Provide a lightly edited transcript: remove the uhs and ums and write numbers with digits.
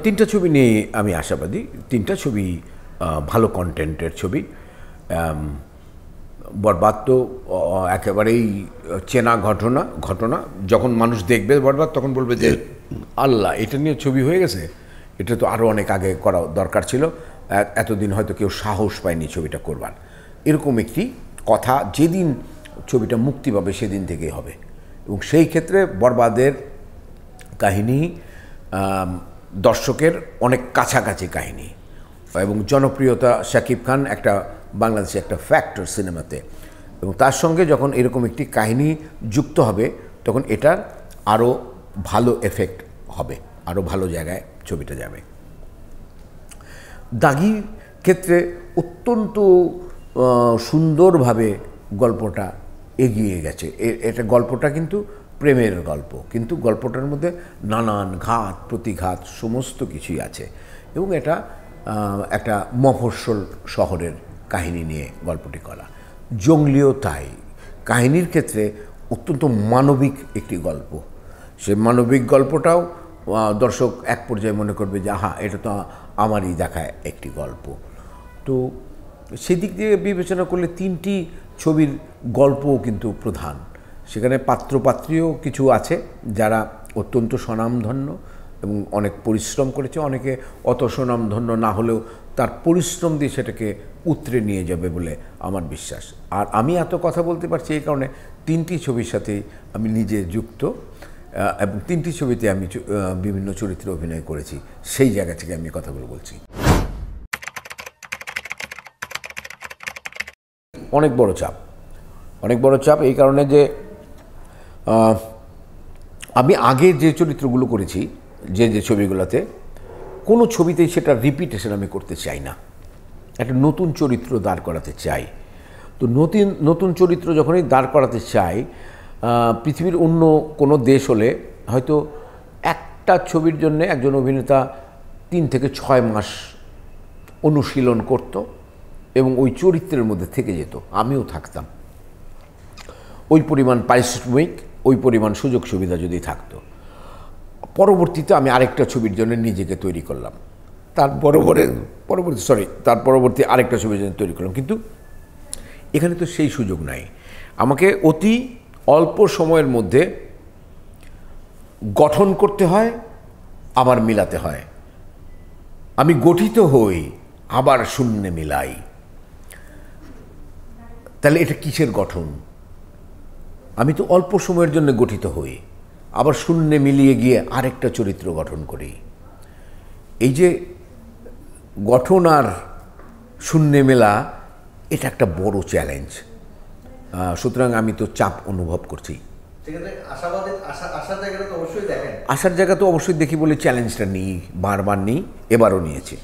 তিনটা ছবি নিয়ে আমি আশাবাদী। তিনটা ছবি ভালো কন্টেন্টের ছবি। বরবাদ তো একেবারেই চেনা ঘটনা যখন মানুষ দেখবে বরবাদ তখন বলবে যে আল্লাহ, এটা নিয়ে ছবি হয়ে গেছে, এটা তো আরও অনেক আগে করা দরকার ছিল, এতদিন হয়তো কেউ সাহস পায়নি ছবিটা করবার। এরকম একটি কথা যেদিন ছবিটা মুক্তি পাবে সেদিন থেকেই হবে। এবং সেই ক্ষেত্রে বরবাদের কাহিনী দর্শকের অনেক কাছাকাছি কাহিনী এবং জনপ্রিয়তা। শাকিব খান একটা বাংলাদেশে একটা ফ্যাক্টর সিনেমাতে, এবং তার সঙ্গে যখন এরকম একটি কাহিনী যুক্ত হবে তখন এটার আরও ভালো এফেক্ট হবে, আরও ভালো জায়গায় ছবিটা যাবে। দাগির ক্ষেত্রে অত্যন্ত সুন্দরভাবে গল্পটা এগিয়ে গেছে। এটা গল্পটা কিন্তু প্রেমের গল্প, কিন্তু গল্পটার মধ্যে নানান ঘাত প্রতিঘাত সমস্ত কিছুই আছে, এবং এটা একটা মফস্বল শহরের কাহিনী নিয়ে গল্পটি করা। জঙ্গলিও তাই, কাহিনীর ক্ষেত্রে অত্যন্ত মানবিক একটি গল্প। সে মানবিক গল্পটাও দর্শক এক পর্যায়ে মনে করবে যে আহা, এটা তো আমারই দেখায় একটি গল্প। তো সেদিক দিয়ে বিবেচনা করলে তিনটি ছবির গল্পও কিন্তু প্রধান। সেখানে পাত্রপাত্রীও কিছু আছে যারা অত্যন্ত স্বনামধন্য এবং অনেক পরিশ্রম করেছে, অনেকে অত স্বনামধন্য না হলেও তার পরিশ্রম দিয়ে সেটাকে উতরে নিয়ে যাবে বলে আমার বিশ্বাস। আর আমি এত কথা বলতে পারছি এই কারণে তিনটি ছবির সাথেই আমি নিজে যুক্ত, এবং তিনটি ছবিতে আমি বিভিন্ন চরিত্রে অভিনয় করেছি, সেই জায়গা থেকে আমি কথাগুলো বলছি। অনেক বড় চাপ এই কারণে যে আমি আগে যে চরিত্রগুলো করেছি, যে ছবিগুলোতে, কোনো ছবিতেই সেটা রিপিটেশন আমি করতে চাই না। একটা নতুন চরিত্র দাঁড় করাতে চাই। তো নতুন চরিত্র যখনই দাঁড় করাতে চাই, পৃথিবীর অন্য কোনো দেশ হলে হয়তো একটা ছবির জন্য একজন অভিনেতা 3 থেকে 6 মাস অনুশীলন করত এবং ওই চরিত্রের মধ্যে থেকে যেত, আমিও থাকতাম। ওই পরিমাণ পারিশ্রমিক, ওই পরিমাণ সুযোগ সুবিধা যদি থাকতো। পরবর্তীতে আমি আরেকটা ছবির জন্য নিজেকে তৈরি করলাম, তার পরবর্তী আরেকটা ছবির জন্য তৈরি করলাম, কিন্তু এখানে তো সেই সুযোগ নাই। আমাকে অতি অল্প সময়ের মধ্যে গঠন করতে হয়, আবার মিলাতে হয়। আমি গঠিত হই আবার শূন্যে মিলাই, তাহলে এটা কিসের গঠন? আমি তো অল্প সময়ের জন্য গঠিত হই, আবার শূন্যে মিলিয়ে গিয়ে আরেকটা চরিত্র গঠন করি। এই যে গঠন আর শূন্যে মেলা, এটা একটা বড় চ্যালেঞ্জ। সুতরাং আমি তো চাপ অনুভব করছি। আসার জায়গা তো অবশ্যই দেখি বলে চ্যালেঞ্জটা নিই, বারবার নিই, এবারও নিয়েছি।